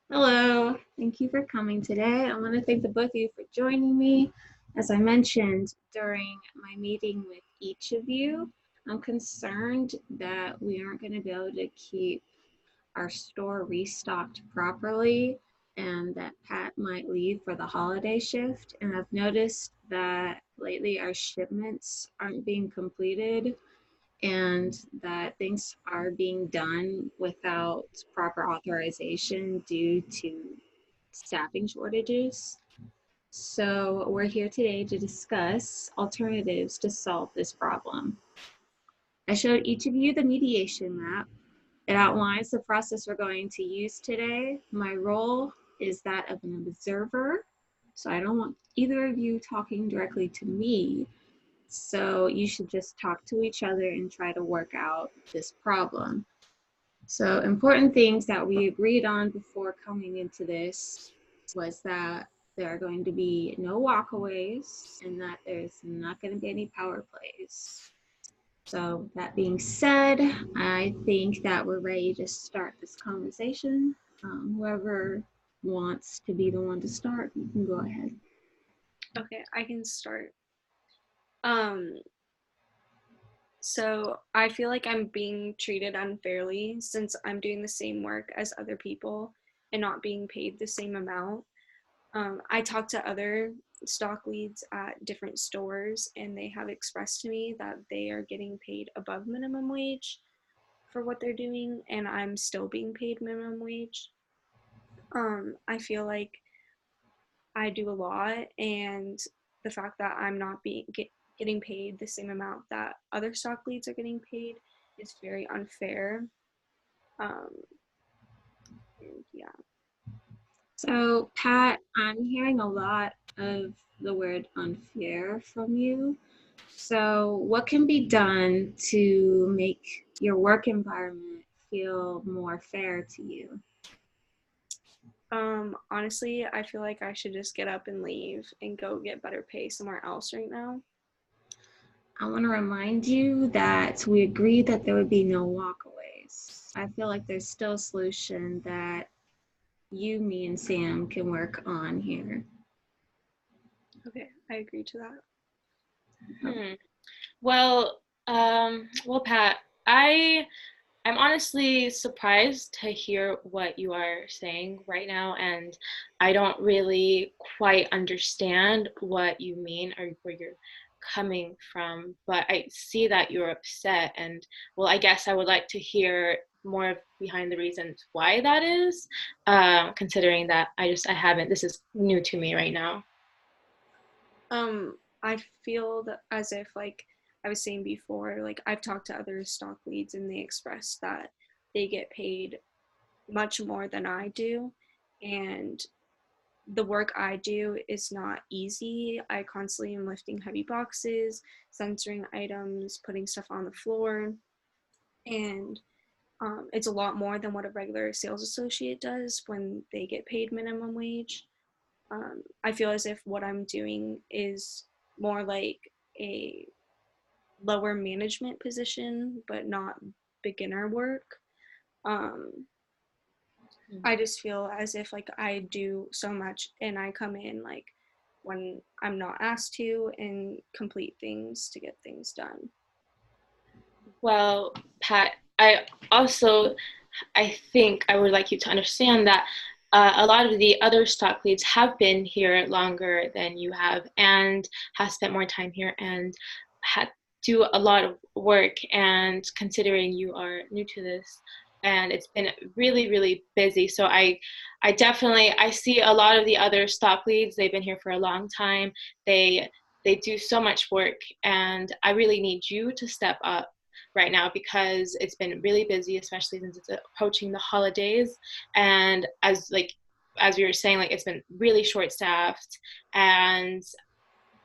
Hello, thank you for coming today. I want to thank the both of you for joining me. As I mentioned during my meeting with each of you, I'm concerned that we aren't going to be able to keep our store restocked properly and that Pat might leave for the holiday shift. And I've noticed that lately our shipments aren't being completed and that things are being done without proper authorization due to staffing shortages. So, we're here today to discuss alternatives to solve this problem. I showed each of you the mediation map. It outlines the process we're going to use today. My role is that of an observer, so I don't want either of you talking directly to me. So you should just talk to each other and try to work out this problem. So important things that we agreed on before coming into this was that there are going to be no walkaways and that there's not going to be any power plays. So that being said, I think that we're ready to start this conversation. Whoever wants to be the one to start, you can go ahead. Okay, I can start. Um, so I feel like I'm being treated unfairly since I'm doing the same work as other people and not being paid the same amount. I talked to other stock leads at different stores and they have expressed to me that they are getting paid above minimum wage for what they're doing and I'm still being paid minimum wage. I feel like I do a lot, and the fact that I'm not getting paid the same amount that other stock leads are getting paid is very unfair. Um, and yeah. So, Pat, I'm hearing a lot of the word unfair from you. So, what can be done to make your work environment feel more fair to you? Honestly, I feel like I should just get up and leave and go get better pay somewhere else right now. I want to remind you that we agreed that there would be no walkaways. I feel like there's still a solution that you, me, and Sam can work on here. Okay, I agree to that. Okay. Hmm. Pat, I I'm honestly surprised to hear what you are saying right now, and I don't really quite understand what you mean or where you're coming from. But I see that you're upset, and I guess I would like to hear more behind the reasons why that is, considering that I haven't. This is new to me right now. I feel that as if like I was saying before, like I've talked to other stock leads and they express that they get paid much more than I do, and the work I do is not easy. I constantly am lifting heavy boxes, censoring items, putting stuff on the floor, and it's a lot more than what a regular sales associate does when they get paid minimum wage. I feel as if what I'm doing is more like a lower management position, but not beginner work. Um, I just feel as if like I do so much and I come in like when I'm not asked to and complete things to get things done. Well, Pat, I think I would like you to understand that a lot of the other stock leads have been here longer than you have and have spent more time here and had do a lot of work. And considering you are new to this, and it's been really, really busy, so I definitely I see a lot of the other stock leads. They've been here for a long time. They they do so much work, and I really need you to step up right now because it's been really busy, especially since it's approaching the holidays. And as we were saying, like it's been really short staffed, and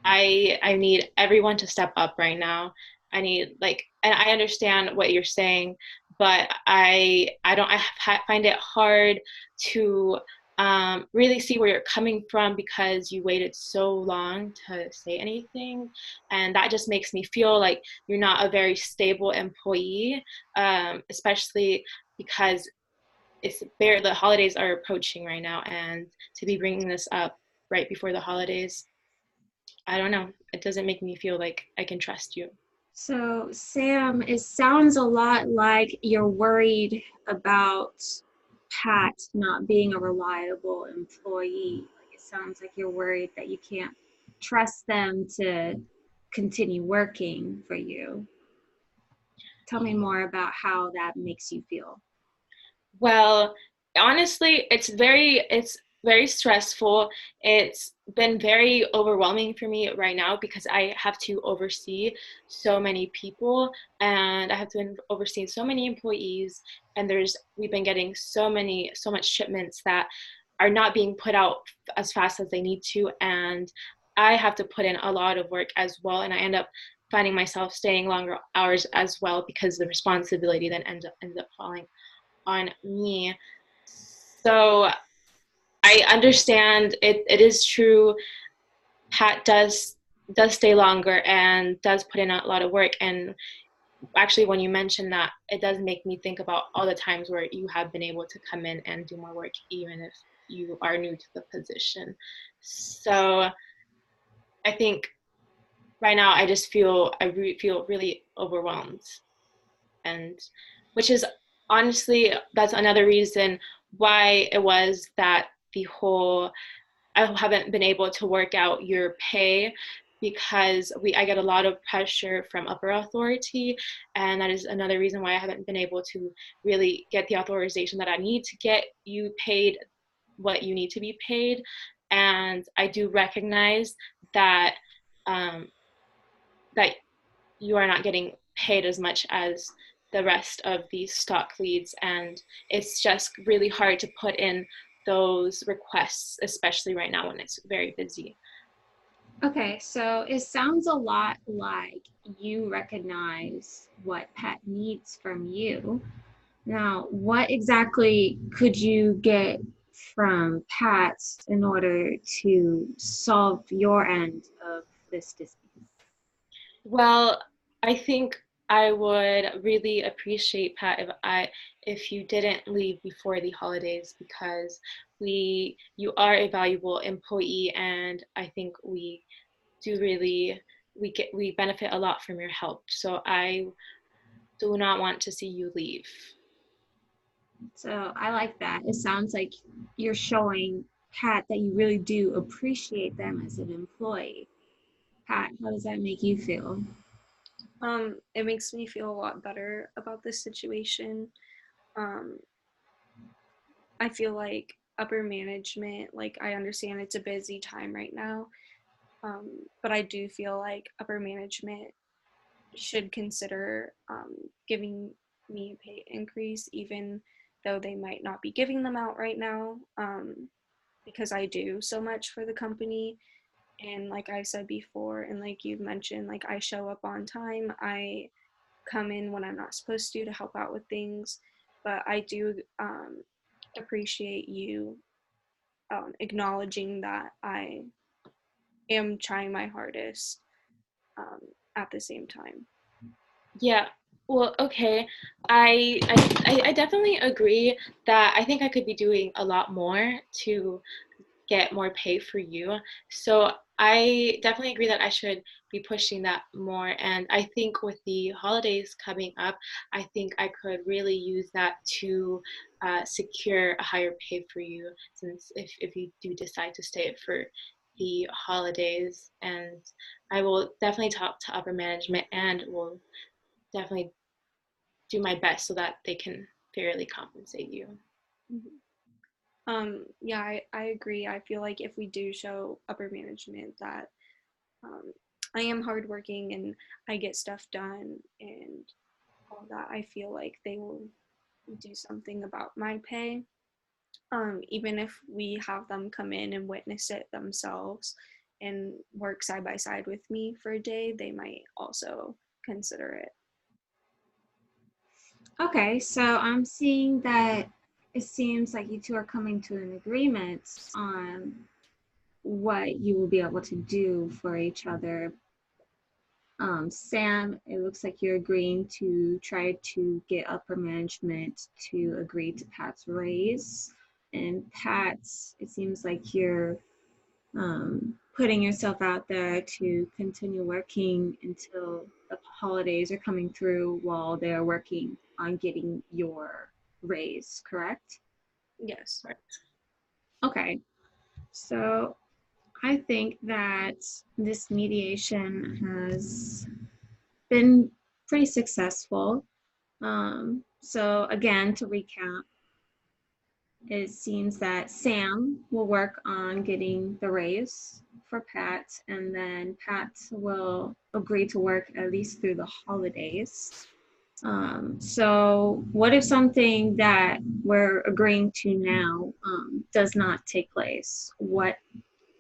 I need everyone to step up right now. I need and I understand what you're saying, but I find it hard to really see where you're coming from because you waited so long to say anything, and that just makes me feel like you're not a very stable employee, especially because the holidays are approaching right now, and to be bringing this up right before the holidays, I don't know. It doesn't make me feel like I can trust you. So, Sam, it sounds a lot like you're worried about Pat not being a reliable employee. Like it sounds like you're worried that you can't trust them to continue working for you. Tell me more about how that makes you feel. Well, honestly, it's very stressful. It's been very overwhelming for me right now because I have to oversee so many people, and I have to oversee so many employees, and there's we've been getting so much shipments that are not being put out as fast as they need to, and I have to put in a lot of work as well, and I end up finding myself staying longer hours as well because the responsibility then ends up falling on me. So I understand it is true. Pat does stay longer and does put in a lot of work. And actually, when you mentioned that, it does make me think about all the times where you have been able to come in and do more work, even if you are new to the position. So I think right now I just feel really overwhelmed, and which is honestly that's another reason why it was that the whole I haven't been able to work out your pay, because I get a lot of pressure from upper authority, and that is another reason why I haven't been able to really get the authorization that I need to get you paid what you need to be paid. And I do recognize that um, that you are not getting paid as much as the rest of these stock leads, and it's just really hard to put in those requests, especially right now when it's very busy. Okay, so it sounds a lot like you recognize what Pat needs from you. Now, what exactly could you get from Pat in order to solve your end of this dispute? Well, I think I would really appreciate, Pat, if you didn't leave before the holidays, because you are a valuable employee, and I think we benefit a lot from your help. So I do not want to see you leave. So I like that. It sounds like you're showing Pat that you really do appreciate them as an employee. Pat, how does that make you feel? It makes me feel a lot better about this situation. Um, I feel like upper management, like I understand it's a busy time right now, but I do feel like upper management should consider giving me a pay increase, even though they might not be giving them out right now, because I do so much for the company. And like I said before, and like you've mentioned, like I show up on time, I come in when I'm not supposed to help out with things. But I do appreciate you acknowledging that I am trying my hardest um, at the same time. Yeah. Well, okay. I definitely agree that I think I could be doing a lot more to get more pay for you. So I definitely agree that I should be pushing that more. And I think with the holidays coming up, I think I could really use that to secure a higher pay for you, since if you do decide to stay for the holidays. And I will definitely talk to upper management and will definitely do my best so that they can fairly compensate you. Mhm. Yeah, I agree. I feel like if we do show upper management that um, I am hardworking and I get stuff done and all that, I feel like they will do something about my pay. Even if we have them come in and witness it themselves and work side by side with me for a day, they might also consider it. Okay, so I'm seeing that it seems like you two are coming to an agreement on what you will be able to do for each other. Sam, it looks like you're agreeing to try to get upper management to agree to Pat's raise. And Pat, it seems like you're putting yourself out there to continue working until the holidays are coming through while they're working on getting your raise, correct? Yes. Okay, so I think that this mediation has been pretty successful. So again, to recap, it seems that Sam will work on getting the raise for Pat, and then Pat will agree to work at least through the holidays. So what if something that we're agreeing to now does not take place? What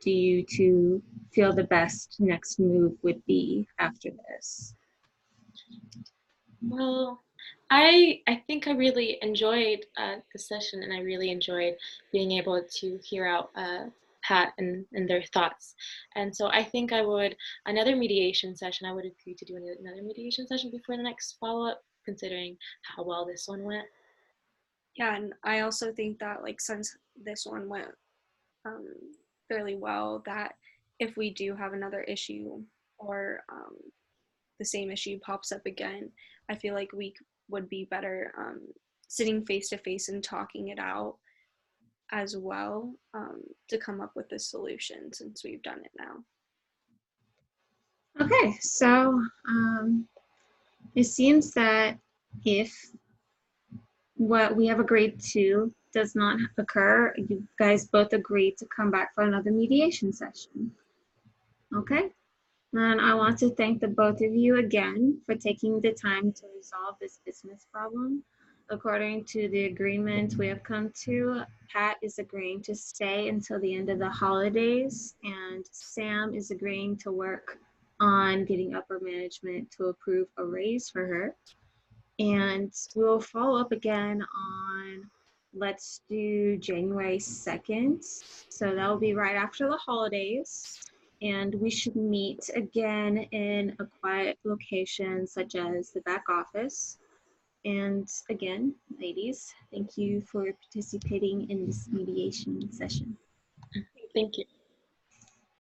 do you two feel the best next move would be after this? Well, I think I really enjoyed the session, and I really enjoyed being able to hear out Pat and their thoughts. And so I think I would another mediation session. I would agree to do another mediation session before the next follow up, considering how well this one went. Yeah, and I also think that like since this one went um, fairly well, that if we do have another issue or the same issue pops up again, I feel like we would be better sitting face to face and talking it out as well to come up with a solution since we've done it now. Okay, so it seems that if what we have agreed to does not occur, you guys both agreed to come back for another mediation session. Okay? And I want to thank the both of you again for taking the time to resolve this business problem. According to the agreement we have come to, Pat is agreeing to stay until the end of the holidays, and Sam is agreeing to work on getting upper management to approve a raise for her. And we'll follow up again on, let's do January 2nd. So that'll be right after the holidays. And we should meet again in a quiet location such as the back office. And again, ladies, thank you for participating in this mediation session. Thank you.